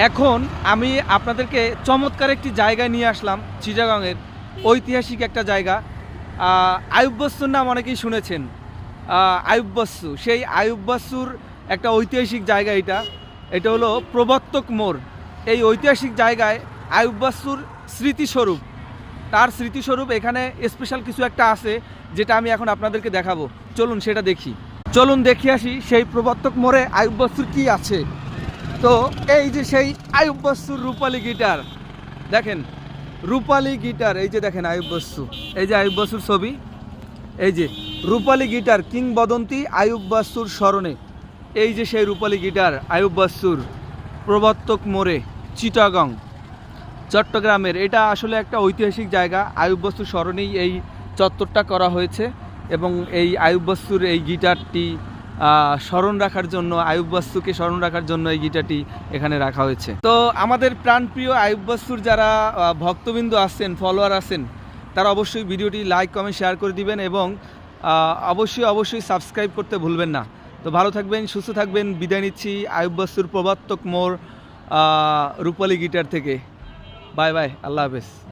এখন আমি আপনাদেরকে চমৎকার একটি জায়গায় নিয়ে আসলাম, চিটাগাংয়ের ঐতিহাসিক একটা জায়গা। আইয়ুব বস্তুর নাম অনেকেই শুনেছেন। আইয়ুব বস্তু, সেই আইয়ুব বস্তুর একটা ঐতিহাসিক জায়গা এটা হলো প্রবর্তক মোড়। এই ঐতিহাসিক জায়গায় আইয়ুব বস্তুর স্মৃতিস্বরূপ, তার স্মৃতিস্বরূপ এখানে স্পেশাল কিছু একটা আছে, যেটা আমি এখন আপনাদেরকে দেখাবো। চলুন সেটা দেখি, চলুন দেখে আসি সেই প্রবর্তক মোড়ে আইয়ুব বস্তুর কী আছে। তো এই যে সেই আইয়ুব বস্তুর রূপালী গিটার দেখেন, রূপালী গিটার, এই যে দেখেন আইয়ুব বস্তু, এই যে আইয়ুব বস্তুর ছবি, এই যে রূপালী গিটার কিংবদন্তি আইয়ুব বস্তুর স্মরণে। এই যে সেই রূপালী গিটার আইয়ুব বস্তুর, প্রবর্তক মোড়ে, চিটাগং, চট্টগ্রামের। এটা আসলে একটা ঐতিহাসিক জায়গা। আইয়ুব বস্তুর স্মরণেই এই চত্বরটা করা হয়েছে এবং এই আইয়ুব বস্তুর এই গিটারটি স্মরণ রাখার জন্য, আইয়ুব বস্তুকে স্মরণ রাখার জন্য এই গিটারটি এখানে রাখা হয়েছে। তো আমাদের প্রাণপ্রিয় আইয়ুব বস্তুর যারা ভক্তবিন্দু আছেন, ফলোয়ার আছেন, তারা অবশ্যই ভিডিওটি লাইক, কমেন্ট, শেয়ার করে দিবেন এবং অবশ্যই সাবস্ক্রাইব করতে ভুলবেন না। তো ভালো থাকবেন, সুস্থ থাকবেন। বিদায় নিচ্ছি আইয়ুব বস্তুর প্রবর্তক মোড় রূপালী গিটার থেকে। বাই বাই, আল্লাহ হাফেজ।